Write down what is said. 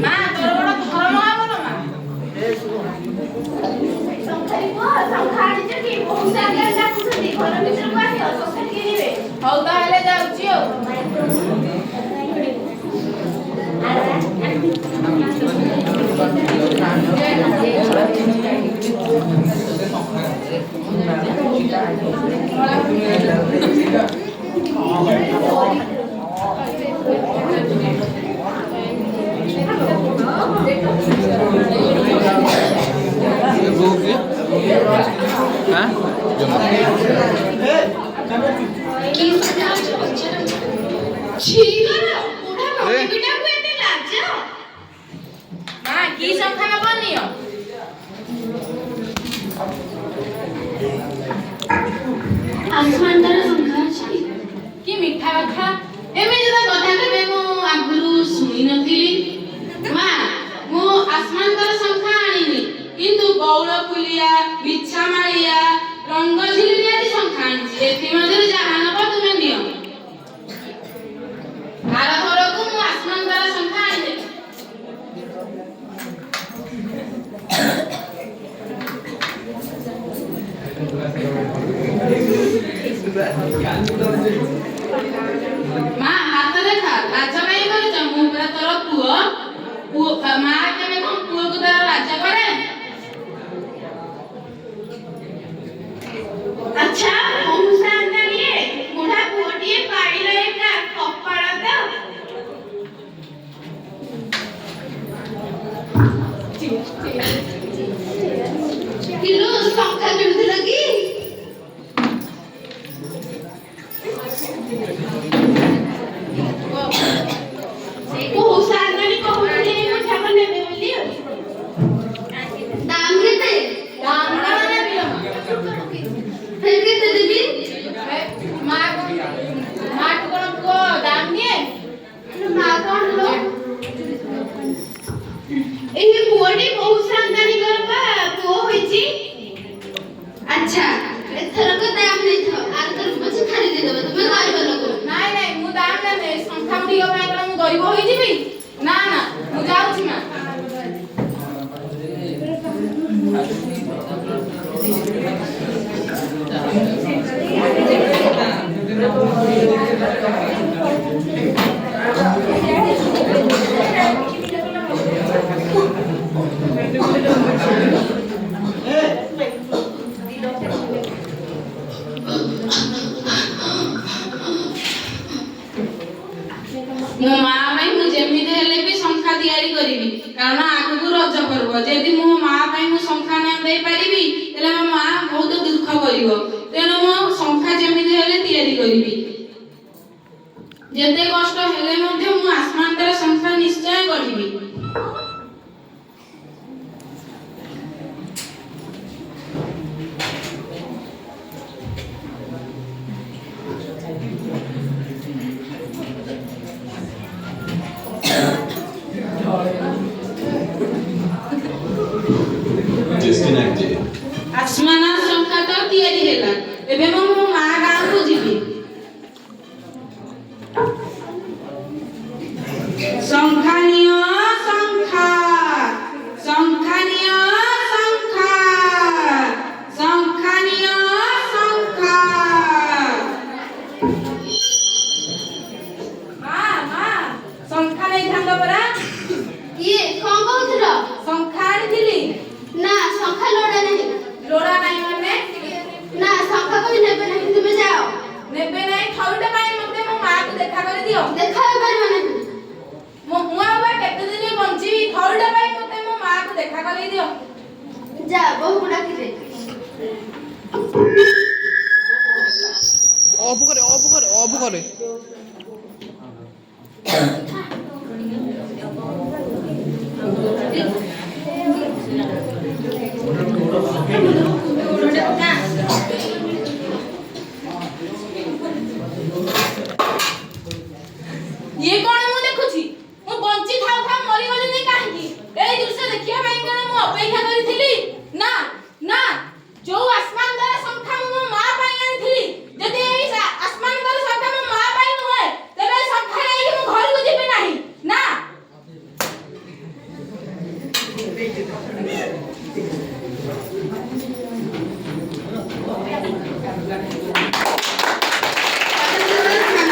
মা তোর বড় ধর্ম বলো মা ହଉ ତାହେଲେ ଯାଉଛି ଆଉ कि मिठा कथा एमे जदा कथा केबे मो आगुरु सुनि नथिली मा मो आसमानतर संख्या आनिनी किंतु गौड़ फुलिया बिच्छा मारिया रंग झिलिनी आदि संख्या आनिछि एथि मध्ये जहान पर तुमे नियो आर घरकु मो आसमानतर संख्या आनिले मां हाथ देखा राजा भाई करे जम्मू पूरा तोर पुओ मां केमे कोन पुओ को तारा राजा करे अच्छा हम सांदलिए बुढ़ा पुओटिए पाइलो एका कपाळ तो किलो संख्या केमति लगी अच्छा एथर को दाम नहीं थो आर तर बस खरीद देबे तुमे गरीब लोग नाही नाही मु दाम नै संख्या मुडियो पाई कर मु गरीब होई जिबी ना ना मु जाउची मा मो मां भाई मु जेमिते हेले भी संख्या तयारी करिवि कारण आगु रज पर्व जदि मो मां भाई मु संख्या न दे परिबि तले मो मां बहुत दुख करिवो तेनो मो संख्या जेमिते हेले तयारी करिवि जेते कष्ट हेले मध्ये मु आसमानतर संख्या निश्चय करिवि Disconnected. आसमान संख्या तो तयारी हेला एबे मो मां गां को जिबी संख्यानिय संख्या संख्यानिय संख्या संख्यानिय संख्या मां संख्या नै थांग परा ये कोन कहउथलो संख्या आनिथिली ना संख्या लोड़ा नहीं माने ना संख्या कोई नेबे नहीं तुमे जाओ नेबे नहीं थौडे पाई मते मो मां को देखा कर दियो देखा परबो नहीं मो हुआ केते दिन बंची थौडे पाई मते मो मां को देखा कर दियो जा बहु बुढ़ा की रे ऑफ करे ये कौन मु देखुची मु बंची थाउ थाउ मरी गली नहीं काहे एई दृश्य देखिया भाई कन मु अपेक्षा करिथिली ना ना जो आसमान द्वारा